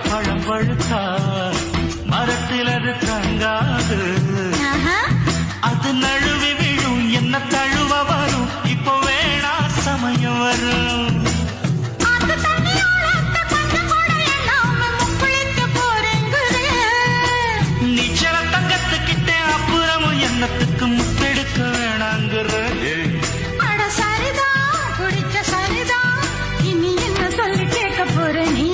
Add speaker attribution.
Speaker 1: பழம் பழுத்தா மரத்தில் அது தங்காது, அது நழுவி விழும் என்ன தழுவ வரும், இப்போ வேணா சமயம் வரும். நீச்சல தங்கத்துக்கிட்டே அப்புறமும் என்னத்துக்கு முத்தெடுக்க வேணாங்கிற.
Speaker 2: சரிதான் குடிச்ச சரிதான், இனி என்ன சொல்லி கேட்க போற நீ?